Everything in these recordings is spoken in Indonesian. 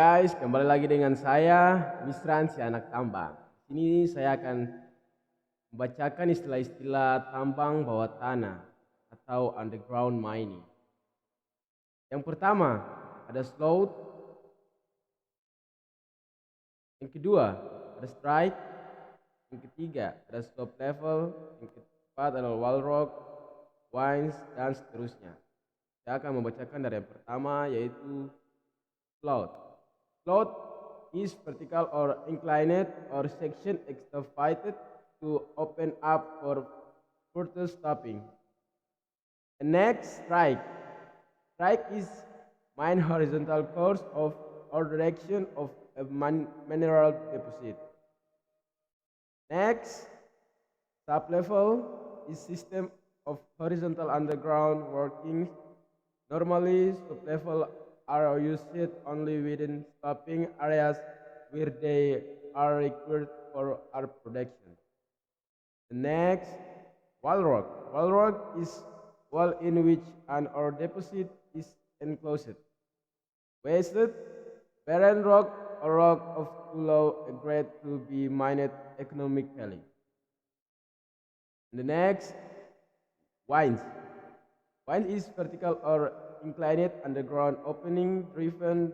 Guys, kembali lagi dengan saya, Misran si anak tambang. Di sini saya akan membacakan istilah-istilah tambang bawah tanah atau underground mining. Yang pertama, ada slope. Yang kedua, ada strike. Yang ketiga, ada slope level. Yang keempat adalah wall rock, wines, dan seterusnya. Saya akan membacakan dari yang pertama, yaitu slope. Slope is vertical or inclined or section excavated to open up for further stopping. The next, strike. Strike is mine horizontal course of or direction of a mineral deposit. Next, sublevel is system of horizontal underground workings. Normally, sublevel are used only within stopping areas where they are required for art production. The next, wall rock. Wall rock is wall in which an ore deposit is enclosed. Wasted, barren rock or rock of too low a grade to be mined economically. The next, wines. Wine is vertical or inclined underground opening driven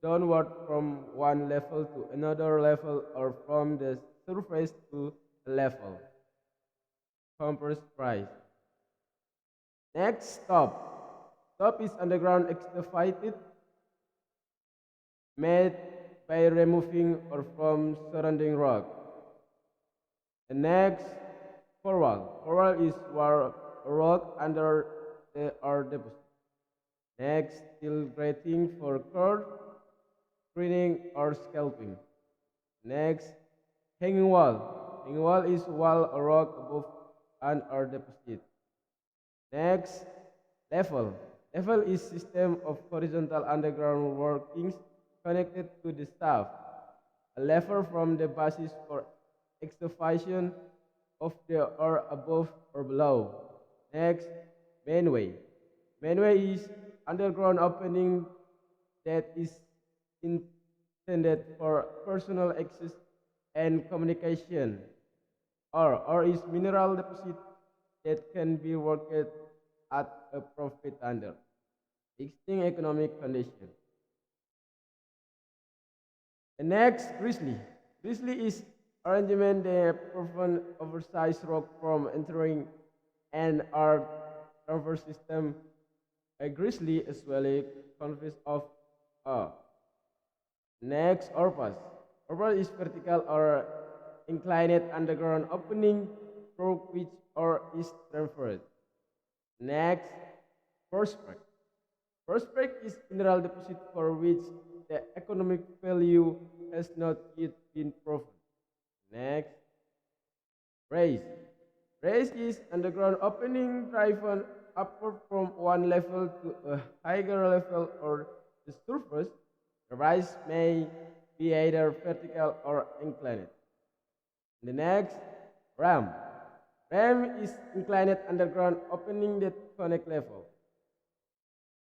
downward from one level to another level or from the surface to a level. Compressed price. Next, stop. Stop is underground excavated made by removing or from surrounding rock. The next, forwall. Forwall is where rock under the ore deposit. Next, steel grating for cord, screening or scalping. Next, hanging wall. Hanging wall is wall or rock above an ore deposit. Next, level. Level is system of horizontal underground workings connected to the shaft. A lever from the basis for excavation of the ore above or below. Next, mainway. Mainway is underground opening that is intended for personal access and communication. Or is mineral deposit that can be worked at a profit under existing economic conditions. The next, grizzly. Grizzly is arrangement that prevent oversized rock from entering an art transfer system. A grizzly is well consists of a. Next, orpas. Orpas is vertical or inclined underground opening through which ore is transferred. Next, prospect. Prospect is mineral deposit for which the economic value has not yet been proven. Next, raise. Raise is underground opening driven upward from one level to a higher level or the surface. The rise may be either vertical or inclined. The next, ram. Ram is inclined underground opening that connect level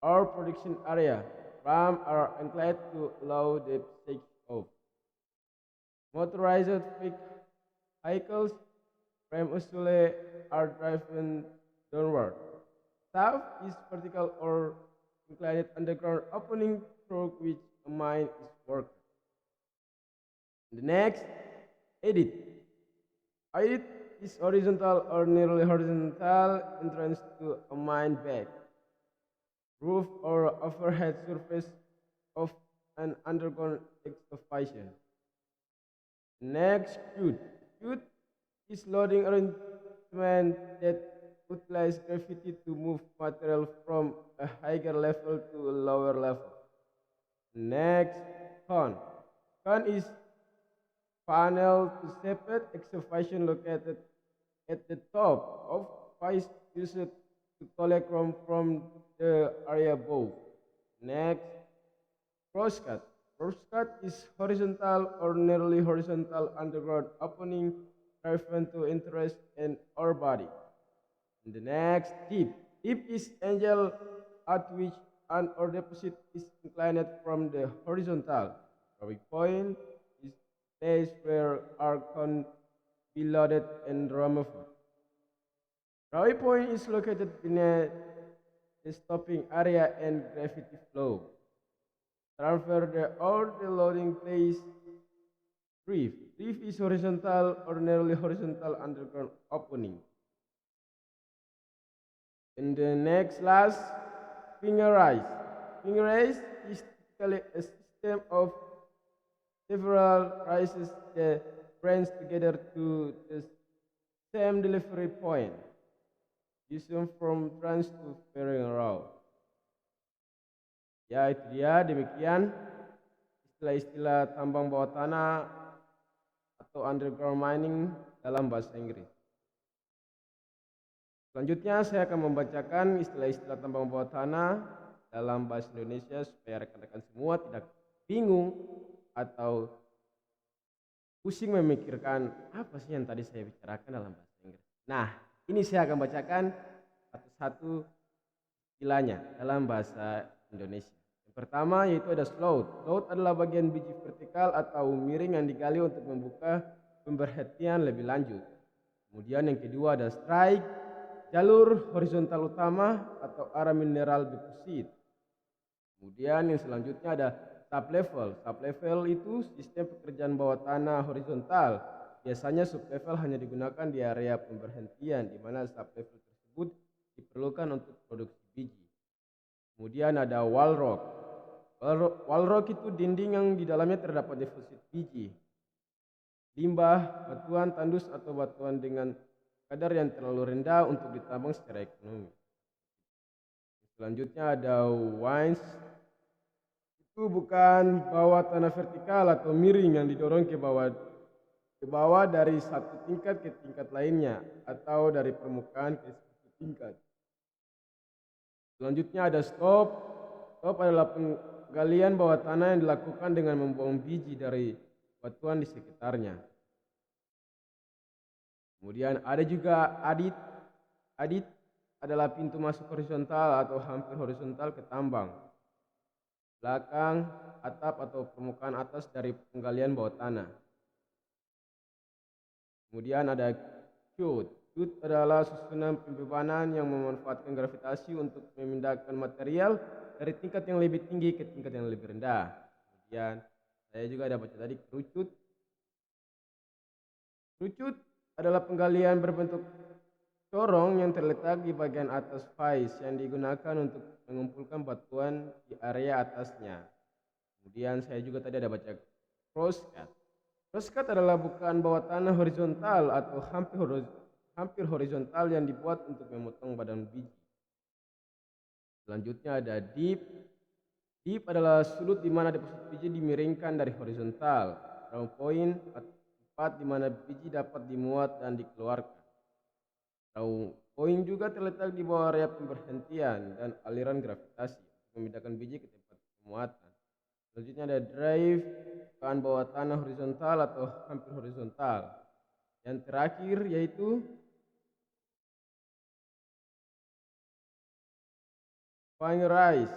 or production area. Ram are inclined to allow the take off. Motorized vehicles ram usually are driven downward. Shaft is vertical or inclined underground opening through which a mine is worked. The next, edit. Edit is horizontal or nearly horizontal entrance to a mine bed, roof or overhead surface of an underground excavation. Next, chute. Chute is loading arrangement that utilize gravity to move material from a higher level to a lower level. Next, cone. Cone is panel to separate excavation located at the top of face used to collect rock from the area above. Next, crosscut. Crosscut is horizontal or nearly horizontal underground opening driven to interest in ore body. And the next, dip. Dip is angle at which or deposit is inclined from the horizontal. Drawing point is place where are can be loaded and removed. Drawing point is located beneath the stopping area and gravity flow. Transfer all the loading place. Reef. Reef is horizontal or nearly horizontal underground opening. In the next class, finger rise. Finger rise is typically a system of several rises that branch together to the same delivery point. Using from trans to fairing route. Ya itu dia, demikian istilah-istilah tambang bawah tanah atau underground mining dalam bahasa Inggris. Selanjutnya saya akan membacakan istilah-istilah tambang bawah tanah dalam bahasa Indonesia supaya rekan-rekan semua tidak bingung atau pusing memikirkan apa sih yang tadi saya bicarakan dalam bahasa Inggris. Nah, ini saya akan bacakan satu-satu istilahnya dalam bahasa Indonesia. Yang pertama yaitu ada slope. Slope adalah bagian biji vertikal atau miring yang digali untuk membuka pemberhentian lebih lanjut. Kemudian yang kedua ada strike, jalur horizontal utama atau arah mineral deposit. Kemudian yang selanjutnya ada sublevel. Sublevel itu sistem pekerjaan bawah tanah horizontal. Biasanya sublevel hanya digunakan di area pemberhentian, di mana sublevel tersebut diperlukan untuk produksi biji. Kemudian ada wall rock. Wall rock itu dinding yang di dalamnya terdapat deposit biji, limbah, batuan tandus atau batuan dengan kadar yang terlalu rendah untuk ditambang secara ekonomi. Selanjutnya ada winch. Itu bukan bawah tanah vertikal atau miring yang didorong ke bawah dari satu tingkat ke tingkat lainnya atau dari permukaan ke satu tingkat. Selanjutnya ada stop. Stop adalah penggalian bawah tanah yang dilakukan dengan membuang biji dari batuan di sekitarnya. Kemudian ada juga adit. Adit adalah pintu masuk horizontal atau hampir horizontal ke tambang, belakang, atap atau permukaan atas dari penggalian bawah tanah. Kemudian ada chute. Chute adalah susunan pembebanan yang memanfaatkan gravitasi untuk memindahkan material dari tingkat yang lebih tinggi ke tingkat yang lebih rendah. Kemudian saya juga ada baca tadi kerucut. Kerucut adalah penggalian berbentuk corong yang terletak di bagian atas vise yang digunakan untuk mengumpulkan batuan di area atasnya. Kemudian saya juga tadi ada baca crosscut. Crosscut adalah bukaan bawah tanah horizontal atau hampir horizontal yang dibuat untuk memotong badan biji. Selanjutnya ada dip. Dip adalah sudut di mana deposit biji dimiringkan dari horizontal. Round point, tempat di mana biji dapat dimuat dan dikeluarkan. Round point juga terletak di bawah area pemberhentian dan aliran gravitasi untuk memindahkan biji ke tempat pemuatan. Selanjutnya ada drive, bukaan bawah tanah horizontal atau hampir horizontal. Yang terakhir yaitu finger rise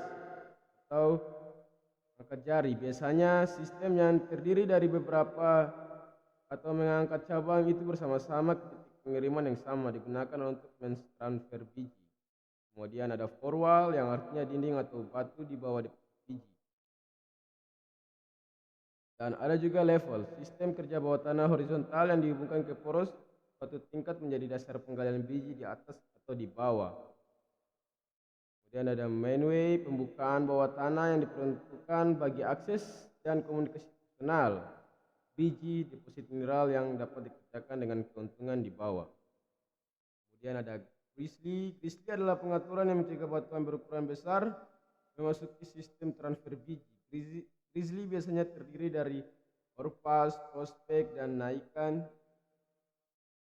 atau angkat jari. Biasanya sistem yang terdiri dari beberapa atau mengangkat cabang itu bersama-sama ke titik pengiriman yang sama digunakan untuk mentransfer biji. Kemudian ada forwall yang artinya dinding atau batu di bawah biji. Dan ada juga level, sistem kerja bawah tanah horizontal yang dihubungkan ke poros suatu tingkat menjadi dasar penggalian biji di atas atau di bawah. Kemudian ada mainway, pembukaan bawah tanah yang diperuntukkan bagi akses dan komunikasi personal biji deposit mineral yang dapat dikerjakan dengan keuntungan di bawah. Kemudian ada grizzly. Grizzly adalah pengaturan yang mencegah batuan berukuran besar memasuki sistem transfer biji. Grizzly biasanya terdiri dari orpas, prospek, dan naikan.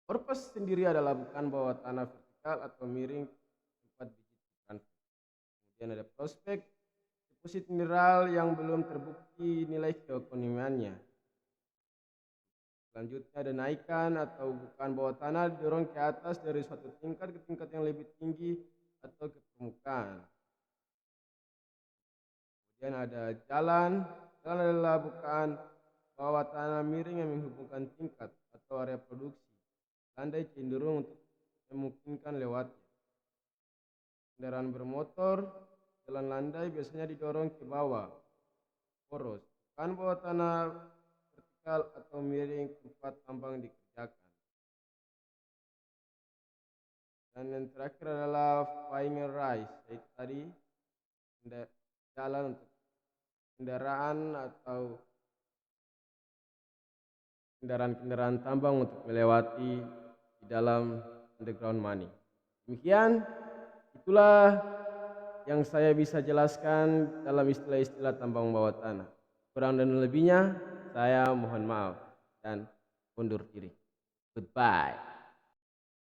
Orpas sendiri adalah bukan bawah tanah vertikal atau miring tempat biji transfer. Kemudian ada prospek, deposit mineral yang belum terbukti nilai keekonomiannya. Selanjutnya ada naikan atau bukan bawah tanah didorong ke atas dari suatu tingkat ke tingkat yang lebih tinggi atau ke permukaan. Kemudian ada jalan. Jalan adalah bukaan bawah tanah miring yang menghubungkan tingkat atau area produksi. Landai cenderung untuk memungkinkan lewatnya. Kendaraan bermotor, jalan landai biasanya didorong ke bawah, poros. Bukaan bawah tanah vertikal atau miring tempat tambang dikerjakan. Dan yang terakhir adalah flying rise, yaitu tadi jalan untuk kendaraan atau kendaraan-kendaraan tambang untuk melewati di dalam underground mining. Demikian, itulah yang saya bisa jelaskan dalam istilah-istilah tambang bawah tanah. Kurang dan lebihnya, saya mohon maaf dan undur diri. Goodbye.